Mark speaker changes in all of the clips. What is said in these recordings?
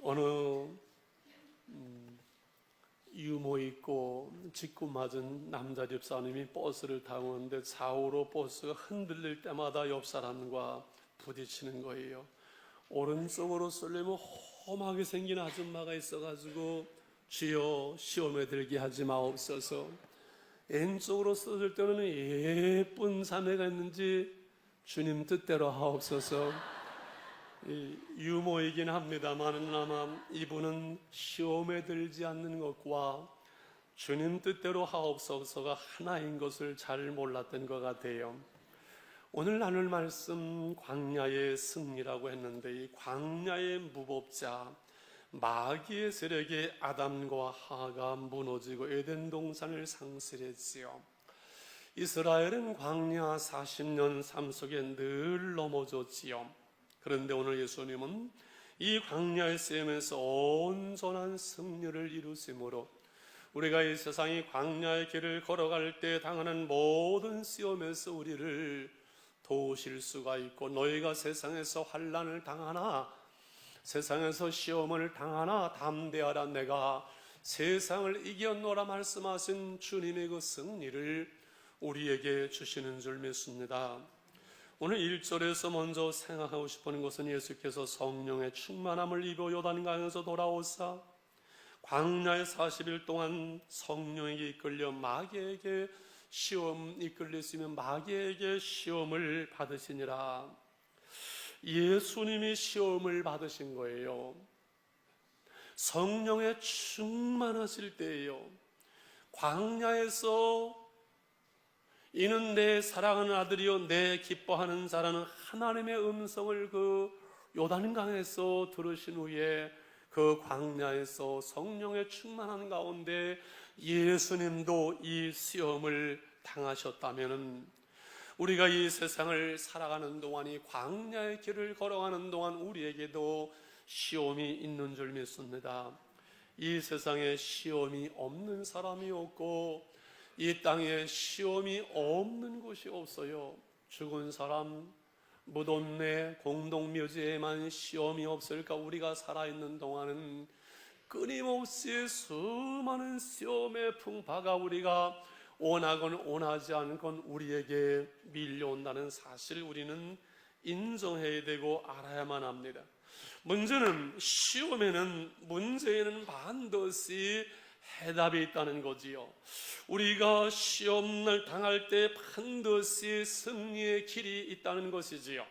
Speaker 1: 어느 유모 있고 직구 맞은 남자 집사님이 버스를 타고 오는데 좌우로 버스가 흔들릴 때마다 옆 사람과 부딪히는 거예요. 오른쪽으로 쏠리면 험하게 생긴 아줌마가 있어가지고 주여 시험에 들게 하지 마옵소서. 왼쪽으로 쏠릴 때는 예쁜 자매가 있는지 주님 뜻대로 하옵소서. 유모이긴 합니다만 아마 이분은 시험에 들지 않는 것과 주님 뜻대로 하옵소서가 하나인 것을 잘 몰랐던 것 같아요. 오늘 나눌 말씀 광야의 승리라고 했는데, 이 광야의 무법자 마귀의 세력에 아담과 하가 무너지고 에덴 동산을 상실했지요. 이스라엘은 광야 40년 삶 속에 늘 넘어졌지요. 그런데 오늘 예수님은 이 광야의 시험에서 온전한 승리를 이루심으로 우리가 이 세상의 광야의 길을 걸어갈 때 당하는 모든 시험에서 우리를 도우실 수가 있고, 너희가 세상에서 환난을 당하나 세상에서 시험을 당하나 담대하라, 내가 세상을 이겼노라 말씀하신 주님의 그 승리를 우리에게 주시는 줄 믿습니다. 오늘 1절에서 먼저 생각하고 싶은 것은 예수께서 성령의 충만함을 입어 요단강에서 돌아오사 광야의 40일 동안 성령에게 이끌려 마귀에게 이끌렸으면 마귀에게 시험을 받으시니라. 예수님이 시험을 받으신 거예요. 성령에 충만하실 때예요. 광야에서 이는 내 사랑하는 아들이요 내 기뻐하는 자라는 하나님의 음성을 그 요단강에서 들으신 후에 그 광야에서 성령에 충만한 가운데 예수님도 이 시험을 당하셨다면, 우리가 이 세상을 살아가는 동안, 이 광야의 길을 걸어가는 동안 우리에게도 시험이 있는 줄 믿습니다. 이 세상에 시험이 없는 사람이 없고 이 땅에 시험이 없는 곳이 없어요. 죽은 사람 무덤 내 공동묘지에만 시험이 없을까? 우리가 살아있는 동안은 끊임없이 수많은 시험의 풍파가 우리가 원하건 원하지 않건 우리에게 밀려온다는 사실, 우리는 인정해야 되고 알아야만 합니다. 문제는 시험에는 문제에는 반드시 해답이 있다는 거지요. 우리가 시험을 당할 때 반드시 승리의 길이 있다는 것이지요.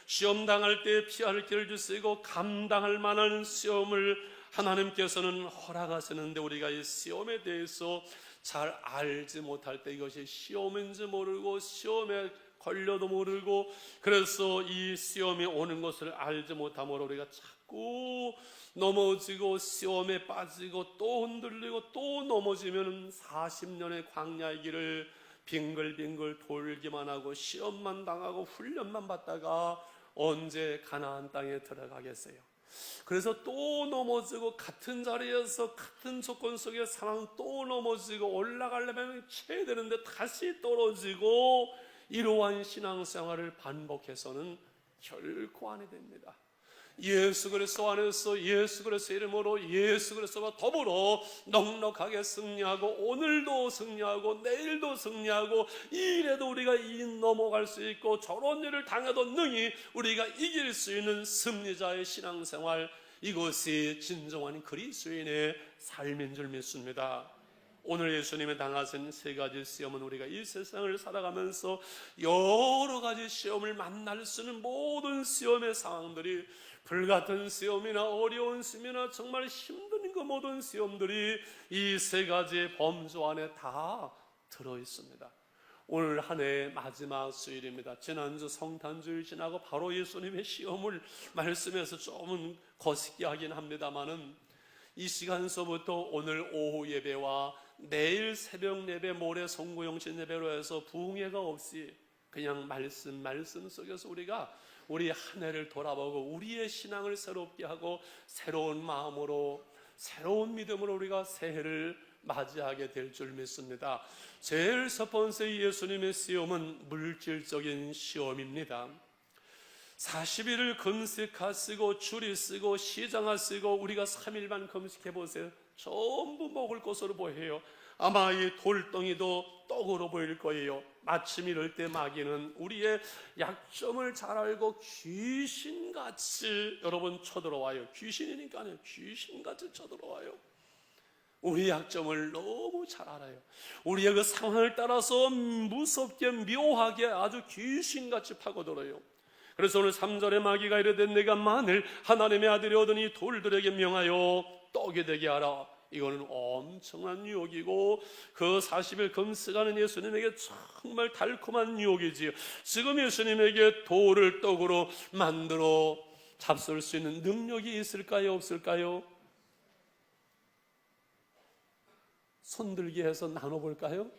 Speaker 1: 시험 당할 때 피할 길을 주시고 감당할 만한 시험을 하나님께서는 허락하시는데, 우리가 이 시험에 대해서 잘 알지 못할 때 이것이 시험인지 모르고 시험에 걸려도 모르고, 그래서 이 시험이 오는 것을 알지 못함으로 우리가 자꾸 넘어지고 시험에 빠지고 또 흔들리고 또 넘어지면 40년의 광야의 길을 빙글빙글 돌기만 하고 시험만 당하고 훈련만 받다가 언제 가나안 땅에 들어가겠어요? 그래서 또 넘어지고 같은 자리에서 같은 조건 속의 상황 또 넘어지고 올라가려면 쳐야 되는데 다시 떨어지고, 이러한 신앙생활을 반복해서는 결코 안 됩니다. 예수 그리스도 안에서 예수 그리스도 이름으로 예수 그리스도와 더불어 넉넉하게 승리하고 오늘도 승리하고 내일도 승리하고 이 일에도 우리가 넘어갈 수 있고 저런 일을 당해도 능히 우리가 이길 수 있는 승리자의 신앙생활, 이것이 진정한 그리스도인의 삶인 줄 믿습니다. 오늘 예수님이 당하신 세 가지 시험은 우리가 이 세상을 살아가면서 여러 가지 시험을 만날 수 있는 모든 시험의 상황들이, 불같은 시험이나 어려운 시험이나 정말 힘든 그 모든 시험들이 이 세 가지의 범주 안에 다 들어있습니다. 오늘 한 해의 마지막 수요일입니다. 지난주 성탄주일 지나고 바로 예수님의 시험을 말씀에서 조금 거시기 하긴 합니다만은, 이 시간서부터 오늘 오후 예배와 내일 새벽 예배, 모레 성구영신 예배로 해서 부흥회가 없이 그냥 말씀 속에서 우리가 우리 한 해를 돌아보고 우리의 신앙을 새롭게 하고 새로운 마음으로 새로운 믿음으로 우리가 새해를 맞이하게 될 줄 믿습니다. 제일 첫 번째 예수님의 시험은 물질적인 시험입니다. 40일을 금식하시고 줄이 쓰고 시장하시고 우리가 3일만 금식해 보세요. 전부 먹을 것으로 보여요. 아마 이 돌덩이도 떡으로 보일 거예요. 마침 이럴 때 마귀는 우리의 약점을 잘 알고 귀신같이 여러분 쳐들어와요. 귀신이니까요. 귀신같이 쳐들어와요. 우리의 약점을 너무 잘 알아요. 우리의 그 상황을 따라서 무섭게 묘하게 아주 귀신같이 파고들어요. 그래서 오늘 3절에 마귀가 이르되 내가 만일 하나님의 아들이 오더니 돌들에게 명하여 떡이 되게 하라. 이거는 엄청난 유혹이고 그 40일 금식하는 예수님에게 정말 달콤한 유혹이지요. 지금 예수님에게 돌을 떡으로 만들어 잡술 수 있는 능력이 있을까요? 없을까요? 손들기 해서 나눠볼까요?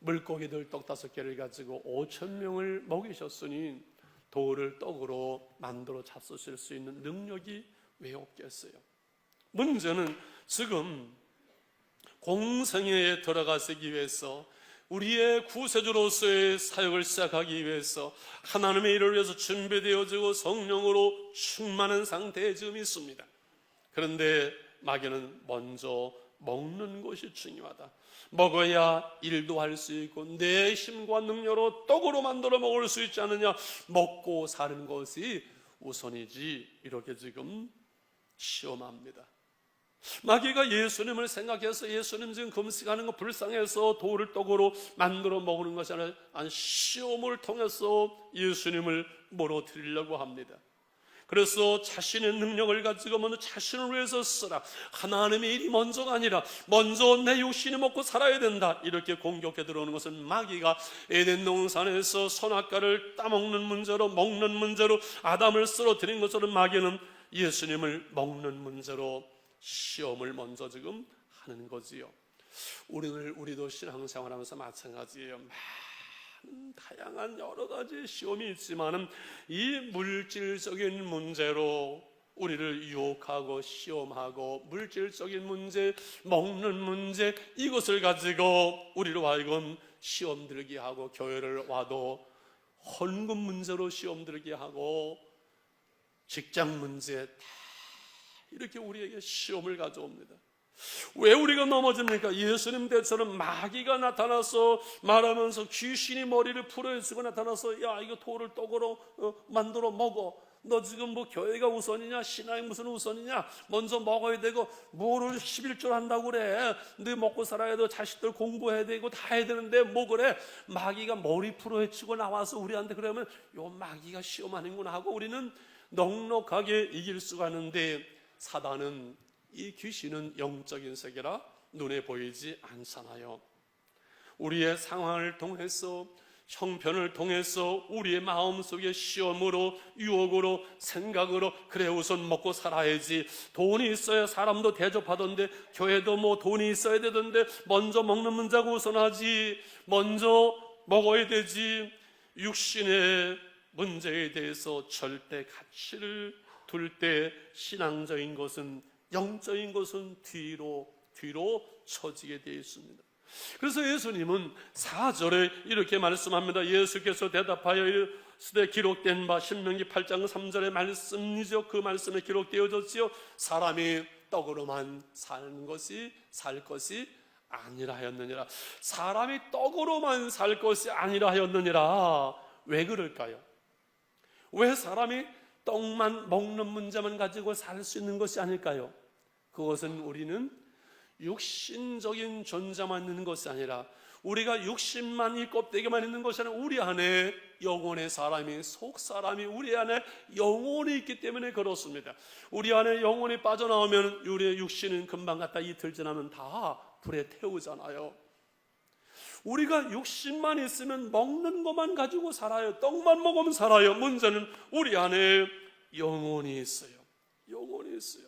Speaker 1: 물고기들 떡 5개를 가지고 5,000명을 먹이셨으니 돌을 떡으로 만들어 잡수실 수 있는 능력이 왜 없겠어요? 문제는 지금 공생애에 들어가기 위해서 우리의 구세주로서의 사역을 시작하기 위해서 하나님의 일을 위해서 준비되어지고 성령으로 충만한 상태에 지금 있습니다. 그런데 마귀는 먼저 먹는 것이 중요하다. 먹어야 일도 할 수 있고 내 힘과 능력으로 떡으로 만들어 먹을 수 있지 않느냐. 먹고 사는 것이 우선이지. 이렇게 지금 시험합니다. 마귀가 예수님을 생각해서 예수님 지금 금식하는 거 불쌍해서 돌을 떡으로 만들어 먹는 것이 아니라 시험을 통해서 예수님을 멀어뜨리려고 합니다. 그래서 자신의 능력을 가지고 먼저 자신을 위해서 쓰라. 하나님의 일이 먼저가 아니라 먼저 내 육신이 먹고 살아야 된다. 이렇게 공격해 들어오는 것은 마귀가 에덴 동산에서 선악과를 따먹는 문제로 먹는 문제로 아담을 쓰러뜨린 것처럼 마귀는 예수님을 먹는 문제로 시험을 먼저 지금 하는 거지요. 우리도 신앙생활하면서 마찬가지예요. 다양한 여러 가지 시험이 있지만은 이 물질적인 문제로 우리를 유혹하고 시험하고 물질적인 문제, 먹는 문제 이것을 가지고 우리로 하여금 시험 들게 하고 교회를 와도 헌금 문제로 시험 들게 하고 직장 문제 다 이렇게 우리에게 시험을 가져옵니다. 왜 우리가 넘어집니까? 예수님 때처럼 마귀가 나타나서 말하면서 귀신이 머리를 풀어헤치고 나타나서 야 이거 돌을 떡으로 만들어 먹어. 너 지금 뭐 교회가 우선이냐 신앙이 무슨 우선이냐. 먼저 먹어야 되고 뭐를 11조 한다고 그래. 너 먹고 살아야 돼. 자식들 공부해야 되고 다 해야 되는데 뭐 그래. 마귀가 머리 풀어헤치고 나와서 우리한테 그러면 요 마귀가 시험하는구나 하고 우리는 넉넉하게 이길 수가 있는데 사단은 이 귀신은 영적인 세계라 눈에 보이지 않잖아요. 우리의 상황을 통해서 형편을 통해서 우리의 마음속에 시험으로 유혹으로 생각으로 그래 우선 먹고 살아야지. 돈이 있어야 사람도 대접하던데 교회도 뭐 돈이 있어야 되던데 먼저 먹는 문제가 우선하지. 먼저 먹어야 되지. 육신의 문제에 대해서 절대 가치를 둘 때 신앙적인 것은 영적인 것은 뒤로 처지게 되어 있습니다. 그래서 예수님은 4절에 이렇게 말씀합니다. 예수께서 대답하여 이르시되 기록된 바 신명기 8장 3절의 말씀이죠. 그 말씀에 기록되어졌지요. 사람이 떡으로만 살 것이 아니라 하였느니라. 사람이 떡으로만 살 것이 아니라 하였느니라. 왜 그럴까요? 왜 사람이 떡만 먹는 문제만 가지고 살 수 있는 것이 아닐까요? 그것은 우리는 육신적인 존재만 있는 것이 아니라 우리가 육신만 이 껍데기만 있는 것이 아니라 우리 안에 영혼의 사람이 속사람이 우리 안에 영혼이 있기 때문에 그렇습니다. 우리 안에 영혼이 빠져나오면 우리의 육신은 금방 갔다 이틀 지나면 다 불에 태우잖아요. 우리가 육신만 있으면 먹는 것만 가지고 살아요. 떡만 먹으면 살아요. 문제는 우리 안에 영혼이 있어요. 영혼이 있어요.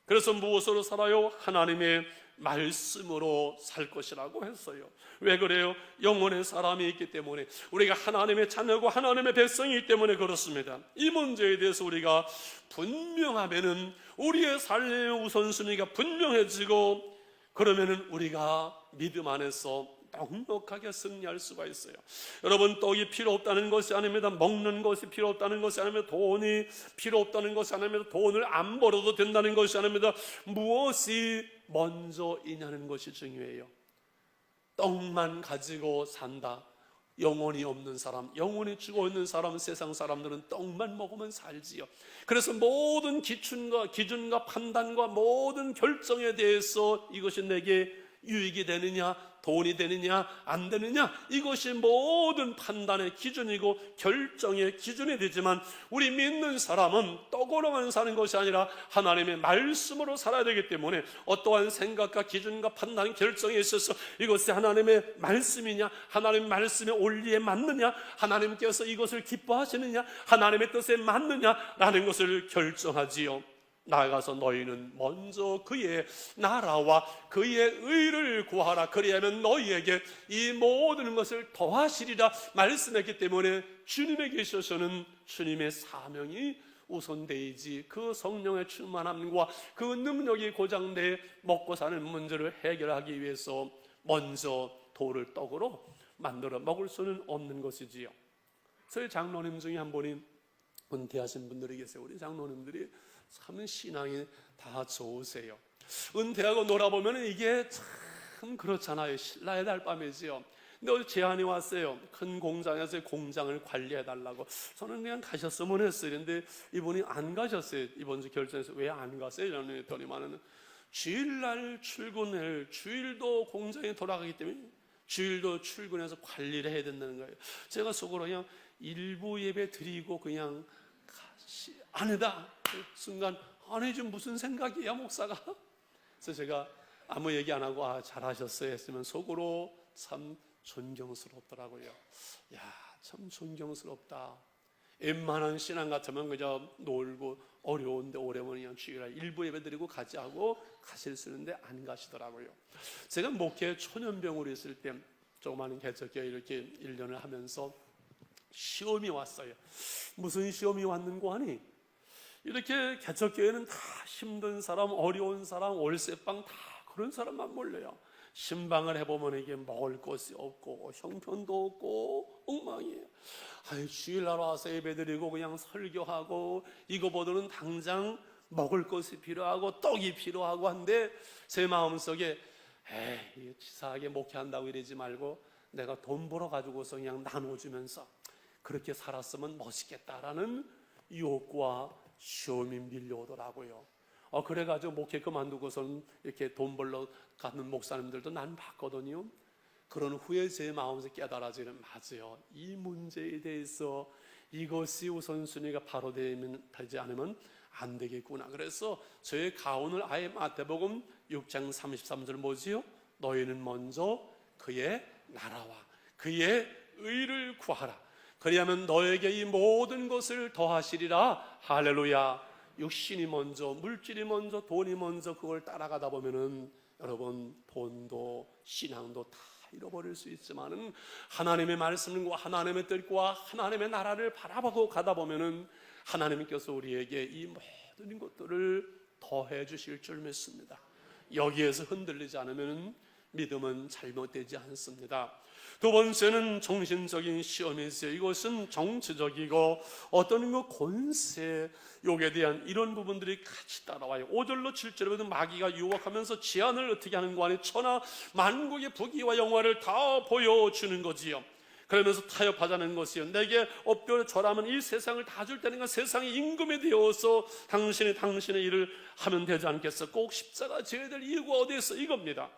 Speaker 1: 그래서 무엇으로 살아요? 하나님의 말씀으로 살 것이라고 했어요. 왜 그래요? 영혼의 사람이 있기 때문에 우리가 하나님의 자녀고 하나님의 백성이기 때문에 그렇습니다. 이 문제에 대해서 우리가 분명하면은 우리의 삶의 우선순위가 분명해지고 그러면은 우리가 믿음 안에서 넉넉하게 승리할 수가 있어요. 여러분, 떡이 필요 없다는 것이 아닙니다. 먹는 것이 필요 없다는 것이 아닙니다. 돈이 필요 없다는 것이 아닙니다. 돈을 안 벌어도 된다는 것이 아닙니다. 무엇이 먼저이냐는 것이 중요해요. 떡만 가지고 산다, 영혼이 없는 사람, 영혼이 죽어 있는 사람, 세상 사람들은 떡만 먹으면 살지요. 그래서 모든 기준과 판단과 모든 결정에 대해서 이것이 내게 유익이 되느냐, 돈이 되느냐, 안 되느냐, 이것이 모든 판단의 기준이고 결정의 기준이 되지만, 우리 믿는 사람은 떡으로만 사는 것이 아니라 하나님의 말씀으로 살아야 되기 때문에 어떠한 생각과 기준과 판단, 결정에 있어서 이것이 하나님의 말씀이냐, 하나님의 말씀의 원리에 맞느냐, 하나님께서 이것을 기뻐하시느냐, 하나님의 뜻에 맞느냐라는 것을 결정하지요. 나아가서 너희는 먼저 그의 나라와 그의 의를 구하라, 그리하면 너희에게 이 모든 것을 더하시리라 말씀했기 때문에 주님에게 있어서는 주님의 사명이 우선되지, 그 성령의 충만함과 그 능력이 고장돼 먹고 사는 문제를 해결하기 위해서 먼저 돌을 떡으로 만들어 먹을 수는 없는 것이지요. 저희 장로님 중에 한 분이, 은퇴하신 분들이 계세요. 우리 장로님들이 참 신앙이 다 좋으세요. 은퇴하고 놀아보면 이게 참 그렇잖아요. 신라의 달밤이지요. 근데 어제 제안이 왔어요. 큰 공장에서 공장을 관리해달라고. 저는 그냥 가셨으면 했어요. 근데 이분이 안 가셨어요. 이번 주 결정해서 왜 안 가세요? 저는 했더니만은 주일날 출근을, 주일도 공장에 돌아가기 때문에 주일도 출근해서 관리를 해야 된다는 거예요. 제가 속으로 그냥 일부 예배 드리고 그냥 아니다, 그 순간 아니 좀 무슨 생각이야 목사가? 그래서 제가 아무 얘기 안 하고 잘하셨어요 했으면 속으로 참 존경스럽더라고요. 야, 참 존경스럽다. 웬만한 신앙 같으면 그저 놀고 어려운데 오래면 그냥 주일날 일부 예배 드리고 가지 하고 가실 수 있는데 안 가시더라고요. 제가 목회 초년병으로 있을 때 조그마한 개척교회 이렇게 1년을 하면서 시험이 왔어요. 무슨 시험이 왔는고 하니, 이렇게 개척교회는 다 힘든 사람, 어려운 사람, 월세방 다 그런 사람만 몰려요. 신방을 해보면 이게 먹을 것이 없고 형편도 없고 엉망이에요. 주일날 와서 예배드리고 그냥 설교하고 이거보다는 당장 먹을 것이 필요하고 떡이 필요하고 한데, 제 마음속에 치사하게 목회한다고 이러지 말고 내가 돈 벌어 가지고서 그냥 나눠주면서 그렇게 살았으면 멋있겠다라는 유혹과 시험이 밀려오더라고요. 그래가지고 목회 그만두고서는 이렇게 돈 벌러 가는 목사님들도 난 봤거든요. 그런 후에 제 마음에서 깨달아지는, 맞아요, 이 문제에 대해서 이것이 우선순위가 바로 되지 않으면 안 되겠구나. 그래서 저의 가운을 아예 마태복음 6장 33절 뭐지요? 너희는 먼저 그의 나라와 그의 의를 구하라, 그리하면 너에게 이 모든 것을 더하시리라. 할렐루야. 육신이 먼저, 물질이 먼저, 돈이 먼저 그걸 따라가다 보면은 여러분 돈도 신앙도 다 잃어버릴 수 있지만은 하나님의 말씀과 하나님의 뜻과 하나님의 나라를 바라보고 가다 보면은 하나님께서 우리에게 이 모든 것들을 더해 주실 줄 믿습니다. 여기에서 흔들리지 않으면 믿음은 잘못되지 않습니다. 두 번째는 정신적인 시험이 있어요. 이것은 정치적이고 어떤 그 권세, 욕에 대한 이런 부분들이 같이 따라와요. 5절로 7절에 마귀가 유혹하면서 제안을 어떻게 하는 거 아니, 천하 만국의 부귀와 영화를 다 보여주는 거지요. 그러면서 타협하자는 것이요. 내게 업되어 절하면 이 세상을 다 줄 테니까 세상의 임금이 되어서 당신의 일을 하면 되지 않겠어? 꼭 십자가 져야 될 이유가 어디 있어? 이겁니다.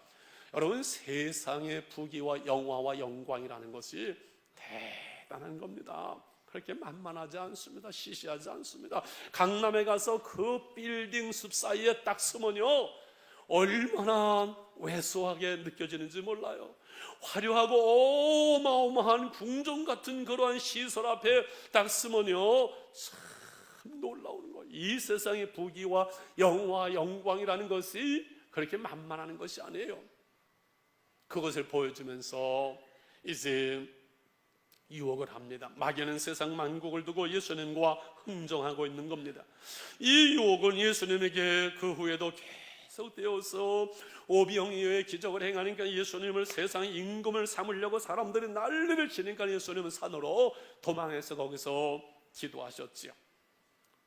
Speaker 1: 여러분, 세상의 부귀와 영화와 영광이라는 것이 대단한 겁니다. 그렇게 만만하지 않습니다. 시시하지 않습니다. 강남에 가서 그 빌딩 숲 사이에 딱 서면요, 얼마나 왜소하게 느껴지는지 몰라요. 화려하고 어마어마한 궁전 같은 그러한 시설 앞에 딱 서면요, 참 놀라운 거예요. 이 세상의 부귀와 영화, 영광이라는 것이 그렇게 만만한 것이 아니에요. 그것을 보여주면서 이제 유혹을 합니다. 마귀는 세상 만국을 두고 예수님과 흥정하고 있는 겁니다. 이 유혹은 예수님에게 그 후에도 희석되어서 오병이어의 기적을 행하니까 예수님을 세상의 임금을 삼으려고 사람들이 난리를 치니까 예수님은 산으로 도망해서 거기서 기도하셨지요.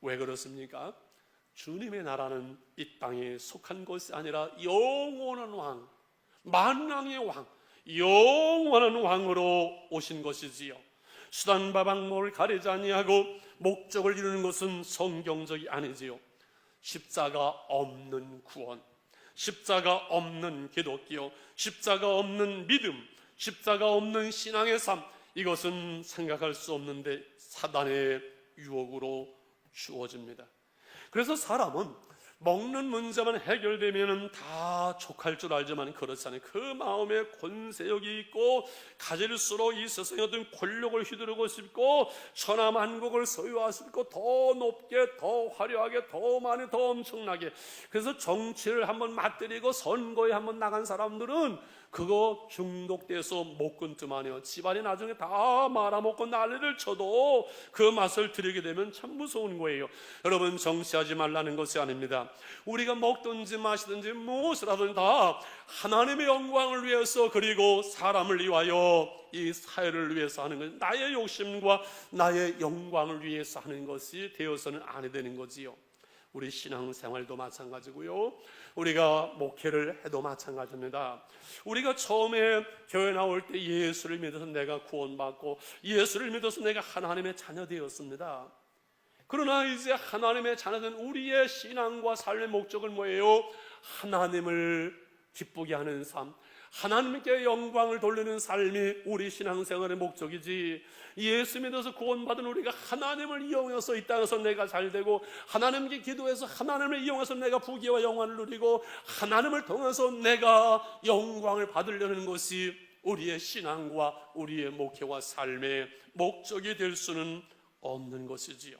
Speaker 1: 왜 그렇습니까? 주님의 나라는 이 땅에 속한 것이 아니라 영원한 왕, 만왕의 왕, 영원한 왕으로 오신 것이지요. 수단과 방법을 가리지 아니하고 목적을 이루는 것은 성경적이 아니지요. 십자가 없는 구원, 십자가 없는 기독교, 십자가 없는 믿음, 십자가 없는 신앙의 삶, 이것은 생각할 수 없는데 사단의 유혹으로 주어집니다. 그래서 사람은 먹는 문제만 해결되면 다 족할 줄 알지만 그렇지 않아요. 그 마음에 권세욕이 있고 가질수록 이 세상의 어떤 권력을 휘두르고 싶고 천하만국을 소유하고 싶고 더 높게 더 화려하게 더 많이 더 엄청나게. 그래서 정치를 한번 맞들이고 선거에 한번 나간 사람들은 그거 중독돼서 못 끊더만요. 집안이 나중에 다 말아먹고 난리를 쳐도 그 맛을 들이게 되면 참 무서운 거예요. 여러분, 정치하지 말라는 것이 아닙니다. 우리가 먹든지 마시든지 무엇을 하든 다 하나님의 영광을 위해서, 그리고 사람을 위하여, 이 사회를 위해서 하는 것, 나의 욕심과 나의 영광을 위해서 하는 것이 되어서는 안 되는 거지요. 우리 신앙생활도 마찬가지고요, 우리가 목회를 해도 마찬가지입니다. 우리가 처음에 교회 나올 때 예수를 믿어서 내가 구원받고 예수를 믿어서 내가 하나님의 자녀 되었습니다. 그러나 이제 하나님의 자녀된 우리의 신앙과 삶의 목적은 뭐예요? 하나님을 기쁘게 하는 삶, 하나님께 영광을 돌리는 삶이 우리 신앙생활의 목적이지, 예수 믿어서 구원받은 우리가 하나님을 이용해서 이 땅에서 내가 잘되고 하나님께 기도해서 하나님을 이용해서 내가 부귀와 영광을 누리고 하나님을 통해서 내가 영광을 받으려는 것이 우리의 신앙과 우리의 목회와 삶의 목적이 될 수는 없는 것이지요.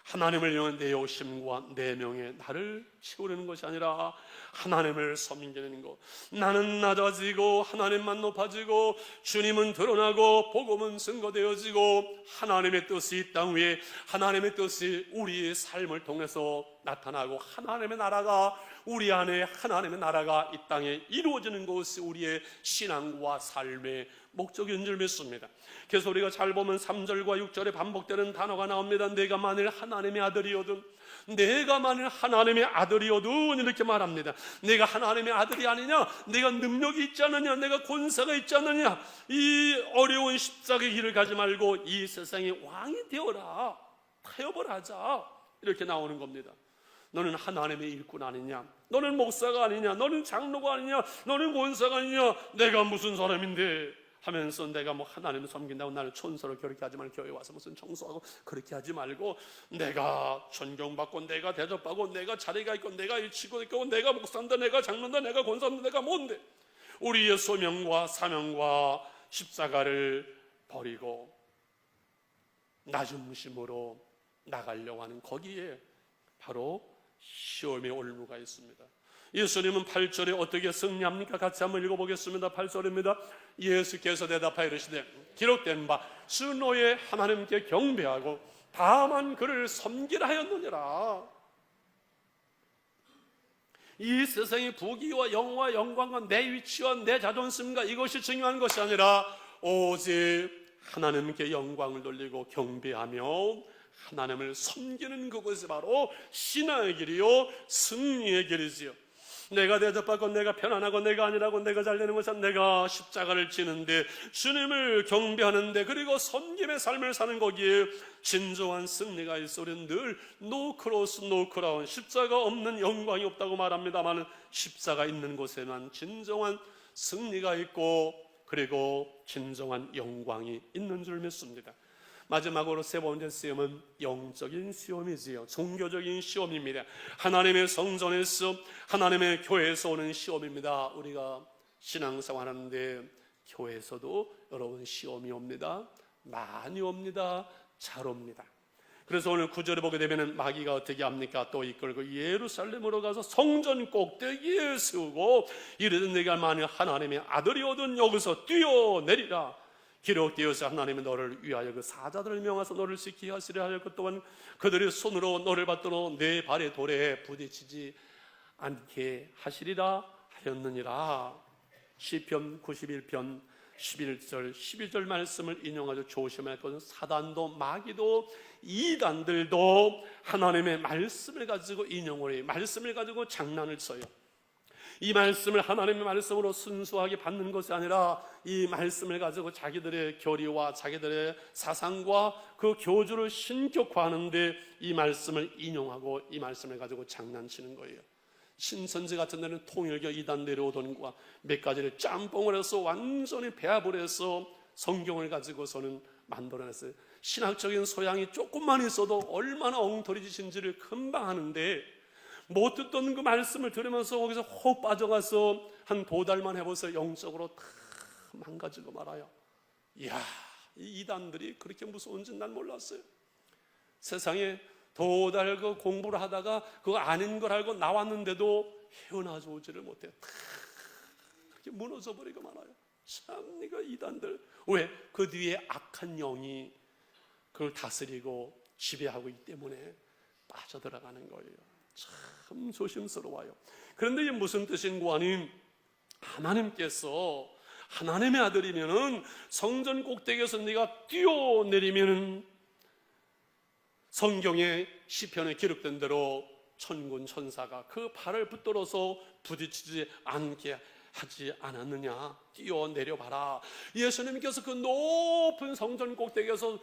Speaker 1: 하나님을 위한 내 욕심과 내 명예, 나를 채우려는 것이 아니라 하나님을 섬기는 것. 나는 낮아지고 하나님만 높아지고 주님은 드러나고 복음은 증거되어지고 하나님의 뜻이 이 땅 위에, 하나님의 뜻이 우리의 삶을 통해서 나타나고 하나님의 나라가 우리 안에, 하나님의 나라가 이 땅에 이루어지는 것이 우리의 신앙과 삶의 목적인 줄 믿습니다. 그래서 우리가 잘 보면 3절과 6절에 반복되는 단어가 나옵니다. 내가 만일 하나님의 아들이거든, 내가 만일 하나님의 아들이거든, 이렇게 말합니다. 내가 하나님의 아들이 아니냐, 내가 능력이 있지 않느냐, 내가 권세가 있지 않느냐, 이 어려운 십자가의 길을 가지 말고 이 세상의 왕이 되어라, 타협을 하자, 이렇게 나오는 겁니다. 너는 하나님의 일꾼 아니냐, 너는 목사가 아니냐, 너는 장로가 아니냐, 너는 권사가 아니냐, 내가 무슨 사람인데 하면서 내가 뭐 하나님을 섬긴다고 나를 촌스럽게 그렇게 하지 말고, 교회 와서 무슨 청소하고 그렇게 하지 말고, 내가 존경받고 내가 대접받고 내가 자리가 있고 내가 일치고 있고 내가 목사인다, 내가 장로인다, 내가 권사인다, 내가 뭔데, 우리의 소명과 사명과 십자가를 버리고 나중심으로 나가려고 하는, 거기에 바로 시험의 올무가 있습니다. 예수님은 8절에 어떻게 승리합니까? 같이 한번 읽어보겠습니다. 8절입니다. 예수께서 대답하여 이르시되 기록된 바 주 너의 하나님께 경배하고 다만 그를 섬기라 하였느니라. 이 세상의 부귀와 영화 영광과 내 위치와 내 자존심과 이것이 중요한 것이 아니라 오직 하나님께 영광을 돌리고 경배하며 하나님을 섬기는 그것이 바로 신앙의 길이요 승리의 길이지요. 내가 대접받고 내가 편안하고 내가 아니라고 내가 잘되는 것은 내가 십자가를 지는데 주님을 경배하는데 그리고 섬김의 삶을 사는 거기에 진정한 승리가 있어. 우리는 늘 노 크로스 노 크라운, 십자가 없는 영광이 없다고 말합니다만 십자가 있는 곳에만 진정한 승리가 있고 그리고 진정한 영광이 있는 줄 믿습니다. 마지막으로 세 번째 시험은 영적인 시험이지요. 종교적인 시험입니다. 하나님의 성전에서, 하나님의 교회에서 오는 시험입니다. 우리가 신앙생활 하는데 교회에서도 여러분 시험이 옵니다. 많이 옵니다. 잘 옵니다. 그래서 오늘 9절에 보게 되면 마귀가 어떻게 합니까? 또 이끌고 예루살렘으로 가서 성전 꼭대기에 세우고 이르되 내가 만일 하나님의 아들이거든 여기서 뛰어내리라. 기록되어서 하나님이 너를 위하여 그 사자들을 명하사 너를 지키게 하시려 하였고 또한 그들의 손으로 너를 받들어 내 발의 돌에 부딪히지 않게 하시리라 하였느니라. 시편 91편 11절 12절 말씀을 인용하여 조심할 것은 사단도 마귀도 이단들도 하나님의 말씀을 가지고 인용을 해요. 말씀을 가지고 장난을 쳐요. 이 말씀을 하나님의 말씀으로 순수하게 받는 것이 아니라 이 말씀을 가지고 자기들의 교리와 자기들의 사상과 그 교주를 신격화하는데 이 말씀을 인용하고 이 말씀을 가지고 장난치는 거예요. 신천지 같은 데는 통일교 이단 내려오던 것과 몇 가지를 짬뽕을 해서 완전히 배합을 해서 성경을 가지고서는 만들어냈어요. 신학적인 소양이 조금만 있어도 얼마나 엉터리짓인지를 금방 하는데 못 듣던 그 말씀을 들으면서 거기서 혹 빠져가서 한 2달만 해보세요. 영적으로 다 망가지고 말아요. 이야, 이 이단들이 그렇게 무서운지 난 몰랐어요. 세상에 2달 그 공부를 하다가 그거 아닌 걸 알고 나왔는데도 헤어나져 오지를 못해요. 다 그렇게 무너져 버리고 말아요. 참 이거 이단들. 왜? 그 뒤에 악한 영이 그걸 다스리고 지배하고 있기 때문에 빠져들어가는 거예요. 참 조심스러워요. 그런데 이게 무슨 뜻인고 하니 하나님께서 하나님의 아들이면은 성전 꼭대기에서 네가 뛰어내리면은 성경의 시편에 기록된 대로 천군 천사가 그 발을 붙들어서 부딪히지 않게 하지 않았느냐. 뛰어내려봐라. 예수님께서 그 높은 성전 꼭대기에서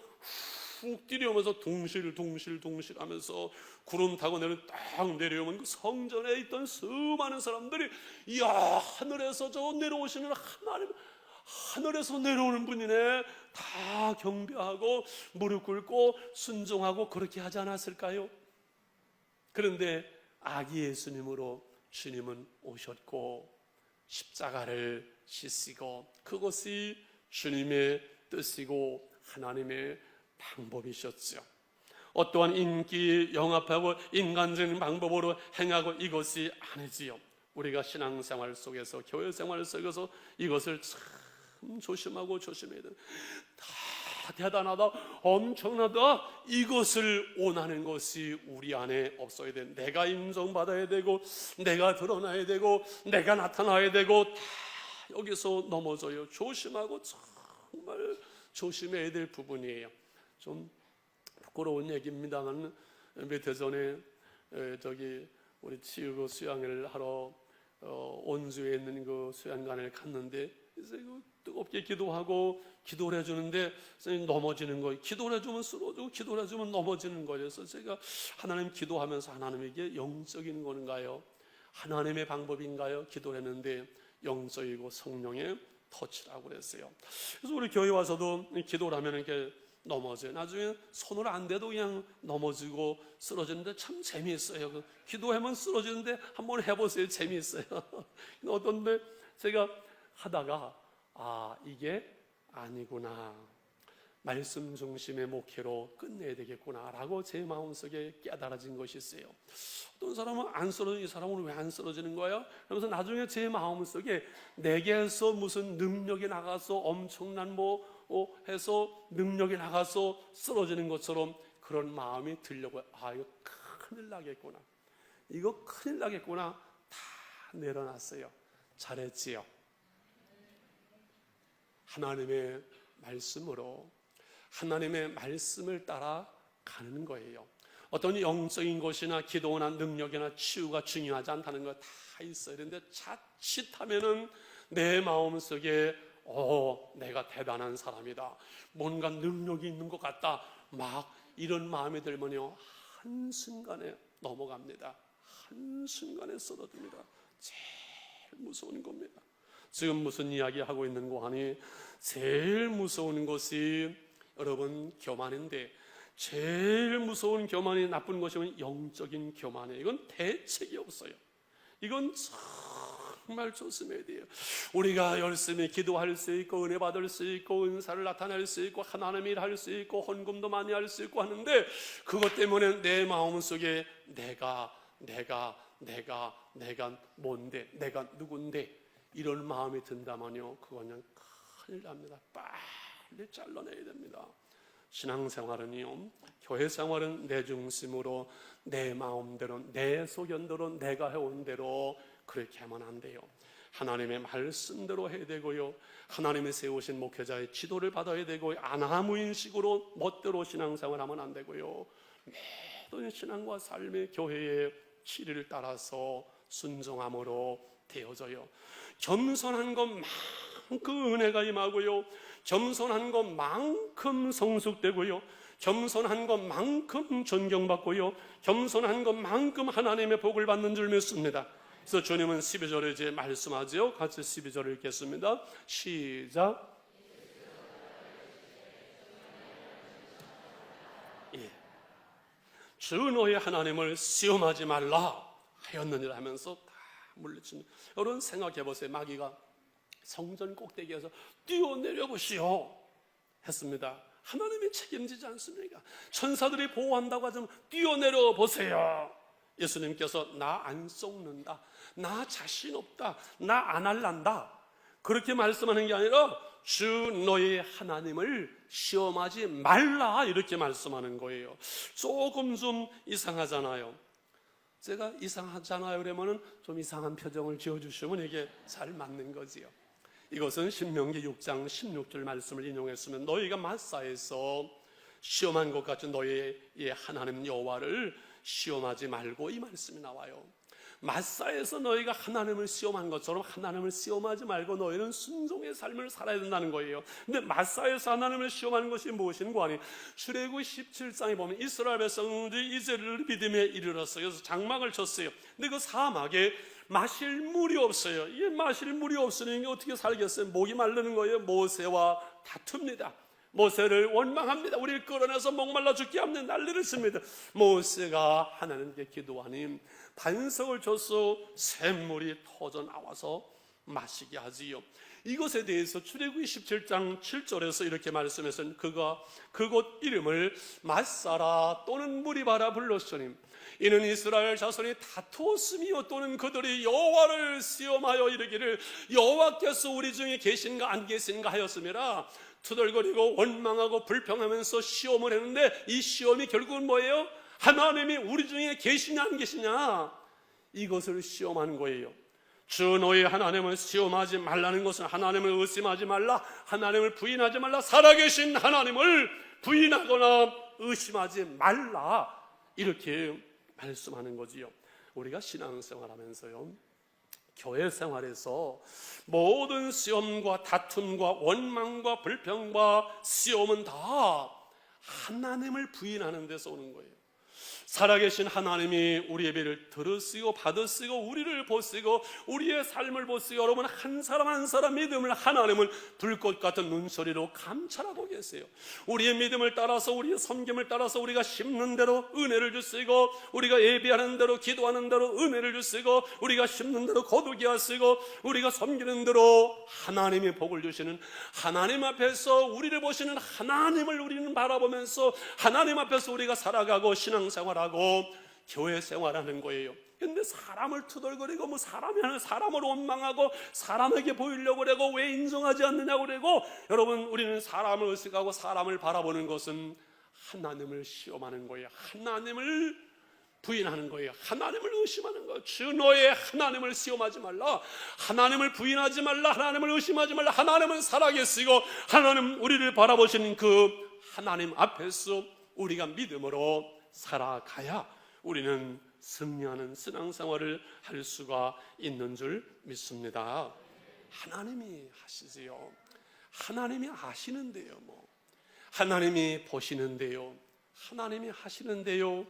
Speaker 1: 훅 뛰려오면서 둥실둥실 하면서 구름 타고 딱 내려오면 그 성전에 있던 수많은 사람들이 이야, 하늘에서 저 내려오시는 하나님, 하늘에서 내려오는 분이네. 다 경배하고 무릎 꿇고 순종하고 그렇게 하지 않았을까요? 그런데 아기 예수님으로 주님은 오셨고 십자가를 지시고 그것이 주님의 뜻이고 하나님의 방법이셨죠. 어떠한 인기 영합하고 인간적인 방법으로 행하고 이것이 아니지요. 우리가 신앙생활 속에서 교회생활 속에서 이것을 참 조심하고 조심해야 돼요. 다 대단하다, 엄청나다, 이것을 원하는 것이 우리 안에 없어야 돼. 내가 인정받아야 되고 내가 드러나야 되고 내가 나타나야 되고 다 여기서 넘어져요. 조심하고 정말 조심해야 될 부분이에요. 좀 부끄러운 얘기입니다만 몇 해 전에 저기 우리 치유고 수양을 하러 온주에 있는 그 수양관을 갔는데 뜨겁게 기도하고 기도를 해주는데 넘어지는 거예요. 기도를 해주면 쓰러지고 기도를 해주면 넘어지는 거예요. 그래서 제가 하나님 기도하면서 하나님에게 영적인 건가요? 하나님의 방법인가요? 기도를 했는데 영적이고 성령의 터치라고 그랬어요. 그래서 우리 교회 와서도 기도를 하면 이렇게 넘어져요. 나중에 손을 안 대도 그냥 넘어지고 쓰러지는데 참 재미있어요. 기도하면 쓰러지는데 한번 해보세요. 재미있어요. 어떤데 제가 하다가 이게 아니구나, 말씀 중심의 목회로 끝내야 되겠구나 라고 제 마음속에 깨달아진 것이 있어요. 어떤 사람은 안 쓰러지는, 이 사람은 왜 안 쓰러지는 거예요? 그러면서 나중에 제 마음속에 내게서 무슨 능력이 나가서 엄청난 해서 능력이 나가서 쓰러지는 것처럼 그런 마음이 들려고, 이거 큰일 나겠구나, 이거 큰일 나겠구나, 다 내려놨어요. 잘했지요. 하나님의 말씀으로 하나님의 말씀을 따라 가는 거예요. 어떤 영적인 것이나 기도나 능력이나 치유가 중요하지 않다는 거 다 있어요. 그런데 자칫하면은 내 마음속에 내가 대단한 사람이다, 뭔가 능력이 있는 것 같다, 막 이런 마음이 들면요 한순간에 넘어갑니다. 한순간에 쓰러집니다. 제일 무서운 겁니다. 지금 무슨 이야기 하고 있는 거 아니? 제일 무서운 것이 여러분 교만인데, 제일 무서운 교만이 나쁜 것이면 영적인 교만이에요. 이건 대책이 없어요. 이건 정말 조심해야 돼요. 우리가 열심히 기도할 수 있고 은혜 받을 수 있고 은사를 나타낼 수 있고 하나님의 일 할 수 있고 헌금도 많이 할 수 있고 하는데, 그것 때문에 내 마음속에 내가 뭔데, 내가 누군데 이런 마음이 든다면요 그건 그냥 큰일 납니다. 빨리 잘라내야 됩니다. 신앙생활은요, 교회생활은 내 중심으로, 내 마음대로, 내 소견대로, 내가 해온 대로 그렇게 하면 안 돼요. 하나님의 말씀대로 해야 되고요, 하나님이 세우신 목회자의 지도를 받아야 되고요, 아나무인식으로 멋대로 신앙생활하면 안 되고요, 모든 신앙과 삶의 교회의 진리를 따라서 순종함으로 되어져요. 겸손한 것만큼 은혜가 임하고요, 겸손한 것만큼 성숙되고요, 겸손한 것만큼 존경받고요, 겸손한 것만큼 하나님의 복을 받는 줄 믿습니다. 그래서 주님은 12절에 이제 말씀하죠. 같이 12절을 읽겠습니다. 시작. 예. 주 너의 하나님을 시험하지 말라 하였느니라 하면서 다 물리치는. 여러분 생각해 보세요. 마귀가 성전 꼭대기에서 뛰어내려 보시오 했습니다. 하나님이 책임지지 않습니까? 천사들이 보호한다고 하지만 뛰어내려 보세요. 예수님께서 나 안 썩는다, 나 자신 없다, 나 안 할란다 그렇게 말씀하는 게 아니라 주 너의 하나님을 시험하지 말라 이렇게 말씀하는 거예요. 조금 좀 이상하잖아요. 제가 이상하잖아요 그러면은 좀 이상한 표정을 지어주시면 이게 잘 맞는 거지요. 이것은 신명기 6장 16절 말씀을 인용했으면 너희가 마사에서 시험한 것 같은 너희의 하나님 여호와를 시험하지 말고 이 말씀이 나와요. 마사에서 너희가 하나님을 시험한 것처럼 하나님을 시험하지 말고 너희는 순종의 삶을 살아야 된다는 거예요. 근데 마사에서 하나님을 시험하는 것이 무엇인가 하니 출애굽기 17장에 보면 이스라엘 백성들이 이제를 믿음에 이르렀어요. 그래서 장막을 쳤어요. 근데 그 사막에 마실 물이 없어요. 이 마실 물이 없으니 어떻게 살겠어요? 목이 마르는 거예요. 모세와 다툽니다. 모세를 원망합니다. 우리를 끌어내서 목말라 죽게 하는 난리를 칩니다. 모세가 하나님께 기도하니 반석을 줘서 샘물이 터져 나와서 마시게 하지요. 이것에 대해서 출애굽기 17장 7절에서 이렇게 말씀해서 그가 그곳 이름을 맛사라 또는 무리바라 불렀으니 이는 이스라엘 자손이 다투었으며 또는 그들이 여호와를 시험하여 이르기를 여호와께서 우리 중에 계신가 안 계신가 하였음이라. 투덜거리고 원망하고 불평하면서 시험을 했는데 이 시험이 결국은 뭐예요? 하나님이 우리 중에 계시냐 안 계시냐 이것을 시험하는 거예요. 주 너의 하나님을 시험하지 말라는 것은 하나님을 의심하지 말라, 하나님을 부인하지 말라, 살아계신 하나님을 부인하거나 의심하지 말라 이렇게 말씀하는 거지요. 우리가 신앙생활하면서요, 교회 생활에서 모든 시험과 다툼과 원망과 불평과 시험은 다 하나님을 부인하는 데서 오는 거예요. 살아계신 하나님이 우리의 예배를 들으시고 받으시고 우리를 보시고 우리의 삶을 보시고 여러분 한 사람 한 사람 믿음을 하나님은 불꽃 같은 눈소리로 감찰하고 계세요. 우리의 믿음을 따라서 우리의 섬김을 따라서 우리가 심는 대로 은혜를 주시고 우리가 예배하는 대로 기도하는 대로 은혜를 주시고 우리가 심는 대로 거두게 하시고 우리가 섬기는 대로 하나님이 복을 주시는 하나님 앞에서 우리를 보시는 하나님을 우리는 바라보면서 하나님 앞에서 우리가 살아가고 신앙생활 하고 교회 생활하는 거예요. 근데 사람을 투덜거리고 사람을 원망하고 사람에게 보이려고 그러고 왜 인정하지 않느냐고 그러고 여러분 우리는 사람을 의식하고 사람을 바라보는 것은 하나님을 시험하는 거예요. 하나님을 부인하는 거예요. 하나님을 의심하는 거예요. 주 너의 하나님을 시험하지 말라, 하나님을 부인하지 말라, 하나님을 의심하지 말라. 하나님은 살아계시고 하나님 우리를 바라보시는 그 하나님 앞에서 우리가 믿음으로 살아가야 우리는 승리하는 신앙생활을 할 수가 있는 줄 믿습니다. 하나님이 하시지요. 하나님이 아시는데요. 하나님이 보시는데요. 하나님이 하시는데요.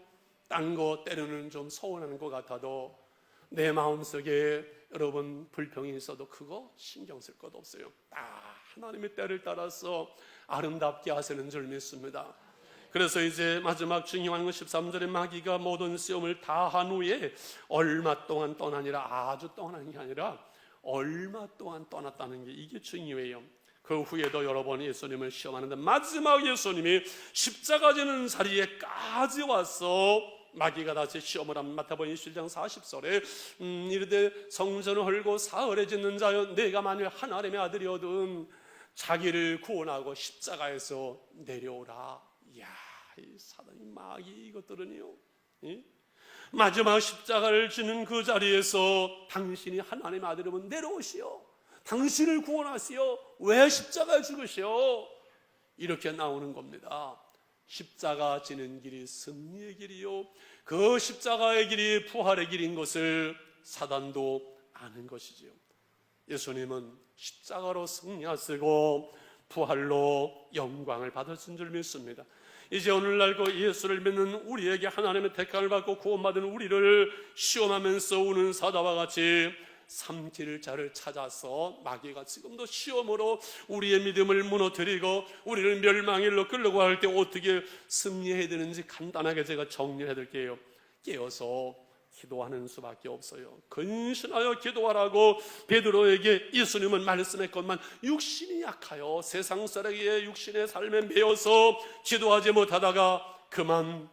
Speaker 1: 딴 거 때로는 좀 서운한 것 같아도 내 마음속에 여러분 불평이 있어도 그거 신경 쓸 것 없어요. 하나님의 때를 따라서 아름답게 하시는 줄 믿습니다. 그래서 이제 마지막 중요한 건 13절에 마귀가 모든 시험을 다 한 후에 얼마 동안 떠나니라, 아주 떠나는 게 아니라 얼마 동안 떠났다는 게 이게 중요해요. 그 후에도 여러 번 예수님을 시험하는데 마지막 예수님이 십자가 지는 자리에까지 와서 마귀가 다시 시험을 한 마태복음 21장 40절에 이르되 성전을 헐고 사흘에 짓는 자여 내가 만일 하나님의 아들이거든 자기를 구원하고 십자가에서 내려오라. 이야, 이 사단이 마귀 이것들은요, 마지막 십자가를 지는 그 자리에서 당신이 하나님의 아들이면 내려오시오, 당신을 구원하시오, 왜 십자가에 죽으시오, 이렇게 나오는 겁니다. 십자가 지는 길이 승리의 길이요, 그 십자가의 길이 부활의 길인 것을 사단도 아는 것이지요. 예수님은 십자가로 승리하시고 부활로 영광을 받으신 줄 믿습니다. 이제 오늘날 그 예수를 믿는 우리에게 하나님의 택함을 받고 구원받은 우리를 시험하면서 우는 사자와 같이 삼킬 자를 찾아서 마귀가 지금도 시험으로 우리의 믿음을 무너뜨리고 우리를 멸망의 일로 끌려고 할 때 어떻게 승리해야 되는지 간단하게 제가 정리해 드릴게요. 깨어서 기도하는 수밖에 없어요. 근신하여 기도하라고 베드로에게 예수님은 말씀했건만 육신이 약하여 세상 사람의 육신의 삶에 매여서 기도하지 못하다가 그만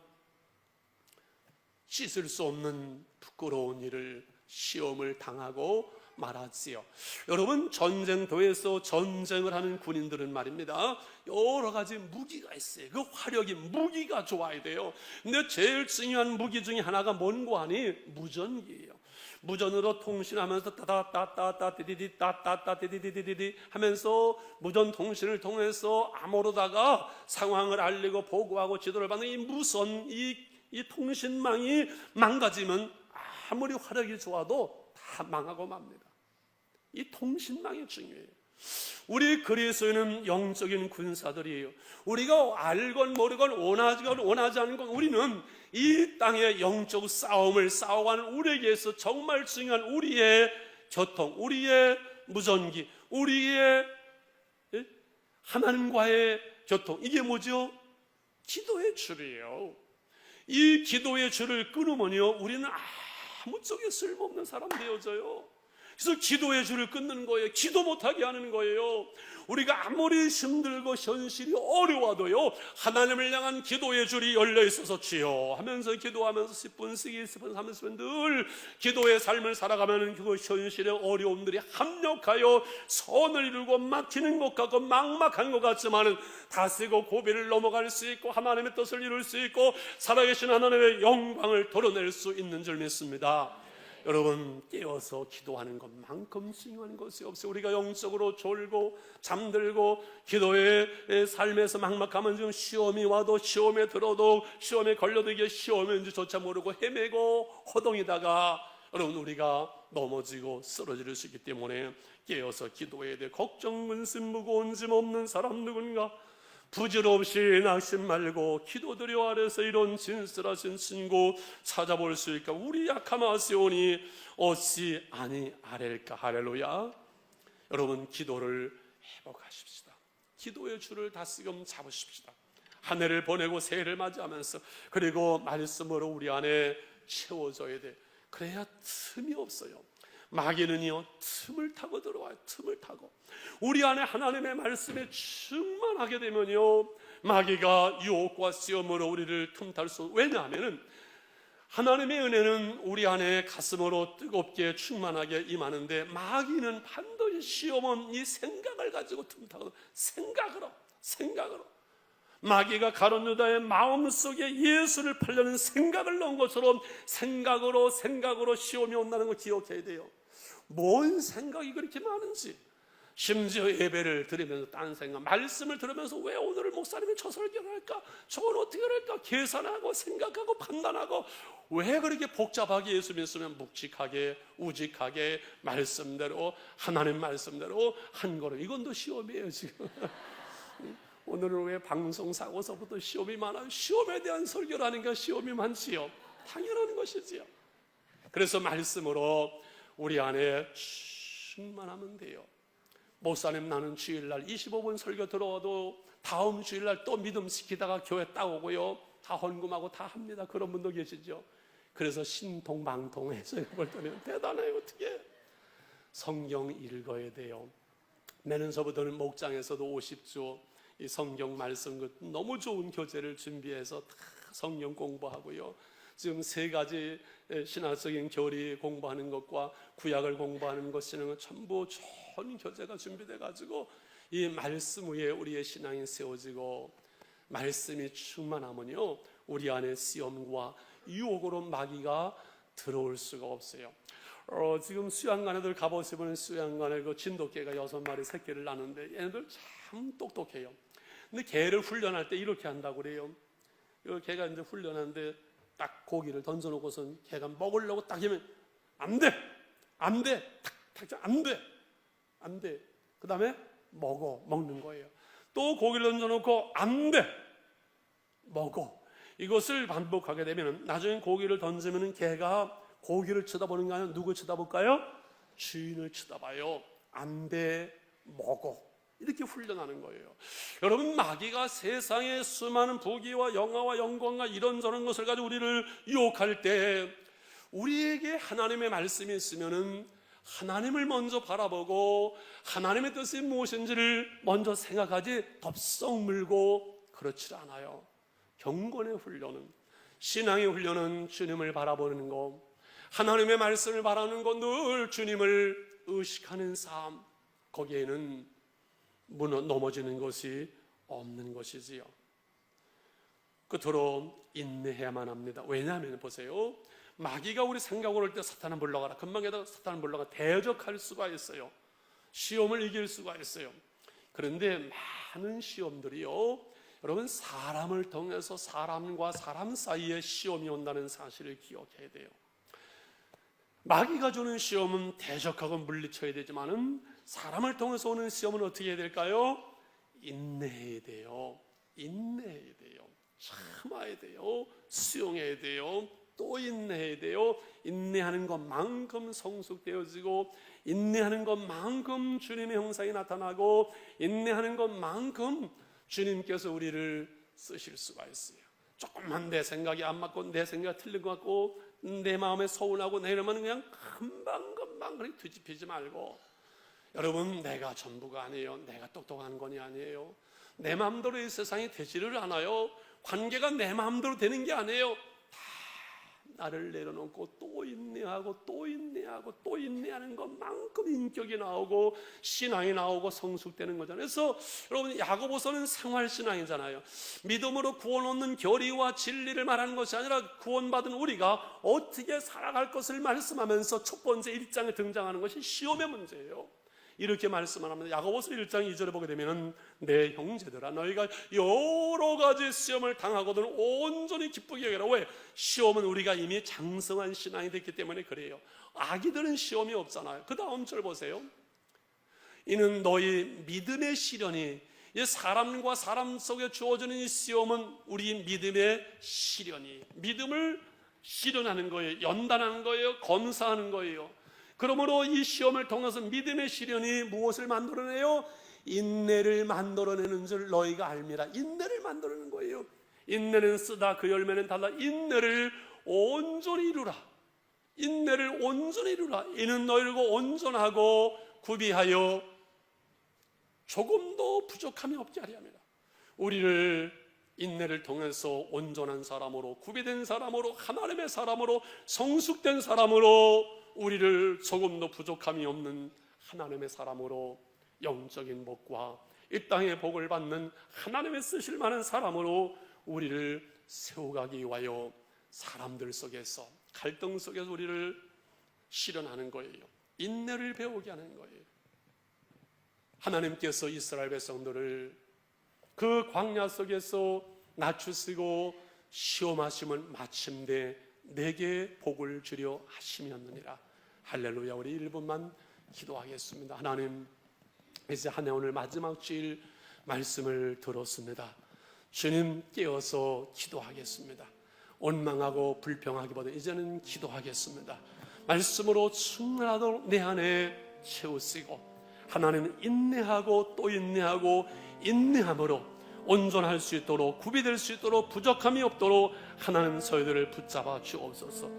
Speaker 1: 씻을 수 없는 부끄러운 일을 시험을 당하고 말하지요. 여러분, 전쟁터에서 전쟁을 하는 군인들은 말입니다, 여러 가지 무기가 있어요. 그 화력이, 무기가 좋아야 돼요. 근데 제일 중요한 무기 중에 하나가 뭔고 하니 무전기예요. 무전으로 통신하면서 따다따따따 디디디 따따따 디디디디디 하면서 무전 통신을 통해서 암호로다가 상황을 알리고 보고하고 지도를 받는 이 무선, 이 통신망이 망가지면 아무리 화력이 좋아도 다 망하고 맙니다. 이 통신망이 중요해요. 우리 그리스도인은 영적인 군사들이에요. 우리가 알건 모르건 원하건 원하지 않은 건 우리는 이 땅의 영적 싸움을 싸워가는 우리에게서 정말 중요한 우리의 교통, 우리의 무전기, 우리의 하나님과의 교통, 이게 뭐죠? 기도의 줄이에요. 이 기도의 줄을 끊으면요, 우리는 아무 쪽에 쓸모없는 사람 되어져요. 그래서 기도의 줄을 끊는 거예요. 기도 못하게 하는 거예요. 우리가 아무리 힘들고 현실이 어려워도요, 하나님을 향한 기도의 줄이 열려 있어서 주여 하면서 기도하면서 10분씩 20분 30분 늘 기도의 삶을 살아가면 그 현실의 어려움들이 합력하여 선을 이루고 막히는 것 같고 막막한 것 같지만 다스리고 고비를 넘어갈 수 있고 하나님의 뜻을 이룰 수 있고 살아계신 하나님의 영광을 드러낼 수 있는 줄 믿습니다. 여러분, 깨어서 기도하는 것만큼 중요한 것이 없어요. 우리가 영적으로 졸고 잠들고 기도의 삶에서 막막하면 지금 시험이 와도 시험에 들어도 시험에 걸려도 이게 시험인지조차 모르고 헤매고 허동이다가 여러분 우리가 넘어지고 쓰러질 수 있기 때문에 깨어서 기도해야 돼. 걱정 근심 무거운 짐 없는 사람 누군가 부질없이 낙심 말고 기도드려 아래서 이런 진실하신 친구 찾아볼 수 있까. 우리 약함하시오니 어찌 아니 아랠까. 할렐루야. 여러분, 기도를 회복하십시다. 기도의 줄을 다시금 잡으십시다. 한 해를 보내고 새해를 맞이하면서 그리고 말씀으로 우리 안에 채워져야 돼. 그래야 틈이 없어요. 마귀는요, 틈을 타고 들어와요. 틈을 타고 우리 안에 하나님의 말씀에 충만하게 되면요, 마귀가 유혹과 시험으로 우리를 틈탈 수. 왜냐하면 하나님의 은혜는 우리 안에 가슴으로 뜨겁게 충만하게 임하는데 마귀는 반드시 시험은 이 생각을 가지고 틈타거든. 생각으로 마귀가 가룟 유다의 마음속에 예수를 팔려는 생각을 넣은 것처럼 생각으로 시험이 온다는 걸 기억해야 돼요. 뭔 생각이 그렇게 많은지. 심지어 예배를 드리면서 딴 생각, 말씀을 들으면서 왜 오늘 목사님이 저 설교를 할까, 저건 어떻게 할까 계산하고 생각하고 판단하고, 왜 그렇게 복잡하게 예수 믿으면 묵직하게 우직하게 말씀대로 하나님 말씀대로 한 거로. 이건 또 시험이에요 지금. 오늘은 왜 방송사고서부터 시험이 많아요? 시험에 대한 설교를 하니까 시험이 많지요. 당연한 것이지요. 그래서 말씀으로 우리 안에 충만하면 돼요. 목사님, 나는 주일날 25분 설교 들어와도 다음 주일날 또 믿음 시키다가 교회 따오고요, 다 헌금하고 다 합니다. 그런 분도 계시죠. 그래서 신통방통해서 볼 때는 대단해요. 어떻게 성경 읽어야 돼요. 내년서부터는 목장에서도 50주 이 성경 말씀 너무 좋은 교재를 준비해서 다 성경 공부하고요. 지금 3가지 신학적인 교리 공부하는 것과 구약을 공부하는 것이는 전부 좋은 교재가 준비돼 가지고 이 말씀 위에 우리의 신앙이 세워지고 말씀이 충만하면요, 우리 안에 시험과 유혹으로 마귀가 들어올 수가 없어요. 지금 수양관에들 가보시면 수양관에 그 진돗개가 6마리 새끼를 낳는데 얘네들 참 똑똑해요. 근데 개를 훈련할 때 이렇게 한다고 그래요. 이 개가 이제 훈련하는데 딱 고기를 던져놓고선 개가 먹으려고 딱 하면 안 돼, 안 돼, 탁, 안 돼. 그 다음에 먹는 거예요. 또 고기를 던져놓고 안 돼, 먹어. 이것을 반복하게 되면 나중에 고기를 던지면 개가 고기를 쳐다보는 게 아니라 누구 쳐다볼까요? 주인을 쳐다봐요. 안 돼, 먹어. 이렇게 훈련하는 거예요. 여러분, 마귀가 세상의 수많은 부귀와 영화와 영광과 이런저런 것을 가지고 우리를 유혹할 때 우리에게 하나님의 말씀이 있으면은 하나님을 먼저 바라보고 하나님의 뜻이 무엇인지를 먼저 생각하지 덥석 물고 그렇지 않아요. 경건의 훈련은, 신앙의 훈련은 주님을 바라보는 것, 하나님의 말씀을 바라는 것, 늘 주님을 의식하는 삶, 거기에는 넘어지는 것이 없는 것이지요. 끝으로 인내해야만 합니다. 왜냐하면 보세요, 마귀가 우리 생각을 할 때 사탄은 물러가라, 금방에다가 사탄은 물러가 대적할 수가 있어요. 시험을 이길 수가 있어요. 그런데 많은 시험들이요, 여러분, 사람을 통해서 사람과 사람 사이에 시험이 온다는 사실을 기억해야 돼요. 마귀가 주는 시험은 대적하고 물리쳐야 되지만은 사람을 통해서 오는 시험은 어떻게 해야 될까요? 인내해야 돼요. 인내해야 돼요. 참아야 돼요. 수용해야 돼요. 또 인내해야 돼요. 인내하는 것만큼 성숙되어지고, 인내하는 것만큼 주님의 형상이 나타나고, 인내하는 것만큼 주님께서 우리를 쓰실 수가 있어요. 조금만 내 생각이 안 맞고 내 생각이 틀린 것 같고 내 마음에 서운하고 이러면 그냥 금방 그렇게 뒤집히지 말고, 여러분, 내가 전부가 아니에요. 내가 똑똑한 건이 아니에요. 내 마음대로 이 세상이 되지를 않아요. 관계가 내 마음대로 되는 게 아니에요. 다 나를 내려놓고 또 인내하고 또 인내하고 또 인내하는 것만큼 인격이 나오고 신앙이 나오고 성숙되는 거잖아요. 그래서 여러분, 야고보서는 생활신앙이잖아요. 믿음으로 구원 얻는 결의와 진리를 말하는 것이 아니라 구원받은 우리가 어떻게 살아갈 것을 말씀하면서 첫 번째 1장에 등장하는 것이 시험의 문제예요. 이렇게 말씀합니다. 야고보서 1장 2절에 보게 되면, 내 형제들아, 너희가 여러 가지 시험을 당하거든 온전히 기쁘게 여기라. 왜? 시험은 우리가 이미 장성한 신앙이 됐기 때문에 그래요. 아기들은 시험이 없잖아요. 그 다음 절 보세요. 이는 너희 믿음의 시련이, 사람과 사람 속에 주어지는 이 시험은 우리 믿음의 시련이, 믿음을 시련하는 거예요. 연단하는 거예요. 검사하는 거예요. 그러므로 이 시험을 통해서 믿음의 시련이 무엇을 만들어내요? 인내를 만들어내는 줄 너희가 알미라. 인내를 만들어내는 거예요. 인내는 쓰다 그 열매는 달라. 인내를 온전히 이루라. 인내를 온전히 이루라. 이는 너희고 온전하고 구비하여 조금도 부족함이 없게 하려 합니다. 우리를 인내를 통해서 온전한 사람으로, 구비된 사람으로, 하나님의 사람으로, 성숙된 사람으로, 우리를 조금도 부족함이 없는 하나님의 사람으로, 영적인 복과 이 땅의 복을 받는 하나님의 쓰실 만한 사람으로 우리를 세워가기 위하여 사람들 속에서, 갈등 속에서 우리를 실현하는 거예요. 인내를 배우게 하는 거예요. 하나님께서 이스라엘 백성들을 그 광야 속에서 낮추시고 시험하심은 마침내 내게 복을 주려 하심이었느니라. 할렐루야. 우리 1분만 기도하겠습니다. 하나님, 이제 한 해 오늘 마지막 주일 말씀을 들었습니다. 주님, 깨어서 기도하겠습니다. 원망하고 불평하기보다 이제는 기도하겠습니다. 말씀으로 충만하도록 내 안에 채우시고, 하나님은 인내하고 또 인내하고 인내함으로 온전할 수 있도록, 구비될 수 있도록, 부족함이 없도록 하나님 저희들을 붙잡아 주옵소서.